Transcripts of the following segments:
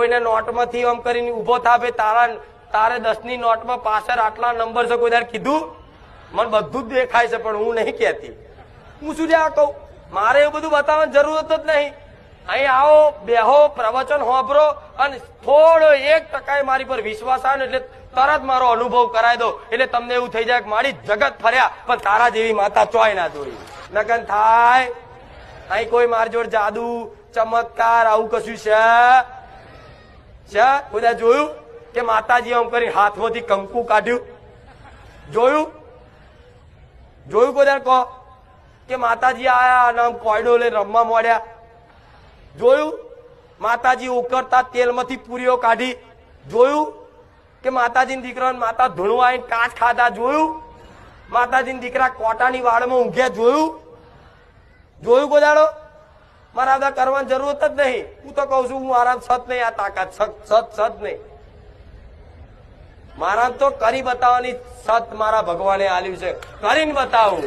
કોઈને નોટમાંથી આમ કરીને ઉભો થાપે તારે 10 ની નોટમાં પાછળ આટલા નંબર છે કોઈ દર કીધું? મને બધું જ દેખાય છે પણ હું નહીં કહેતી. હું શું આ કહું? મારે એવું બધું બતાવવાની જરૂરત જ નહીં. અહીં આવો, બેહો, પ્રવચન હોભરો અને થોડો 1% મારી પર વિશ્વાસ આવે ને એટલે તરત મારો અનુભવ કરાવી દો એટલે તમને એવું થઈ જાય કે મારી જગત ફર્યા પણ તારા જેવી માતા ચોય ના જોઈ. નગન થાય અહીં કોઈ મારી જોડે જાદુ ચમત્કાર આવું કશું છે? બધા જોયું કે માતાજી આમ કરી હાથમાંથી કંકુ કાઢ્યું? જોયું કોઈ કહો કે માતાજી આયા અને આમ કોયડો લઈને રમવા મોડ્યા? જોયું? માતાજી ઉકળતા તેલમાંથી પૂરીઓ કાઢી? જોયું કે માતાજીના દીકરાને માતા ધૂણવા આવીને કાચ ખાધા? જોયું? માતાજીના દીકરા કોટાની વાડમાં ઊંઘ્યા? જોયું ગોદાડો? મારા બધા કરવાની જરૂરત જ નહીં. હું તો કઉ છું હું આરામ સત નહીં, આ તાકાત સત નહીં. મારા તો કરી બતાવવાની સત મારા ભગવાને આલ્યું છે, કરીને બતાવું.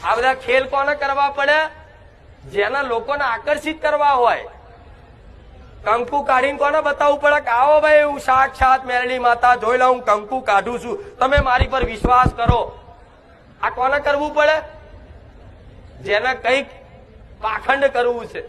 આ બધા ખેલ કોને કરવા પડે? જેના લોકોને આકર્ષિત કરવા હોય. કંકુ કાઢીને કોને બતાવવું પડે કે આવો ભાઈ હું સાક્ષાત મેરડી માતા જોઈ લઉં, કંકુ કાઢું છું, તમે મારી પર વિશ્વાસ કરો. આ કોને કરવું પડે? જેને કઈક પાખંડ કરવું છે.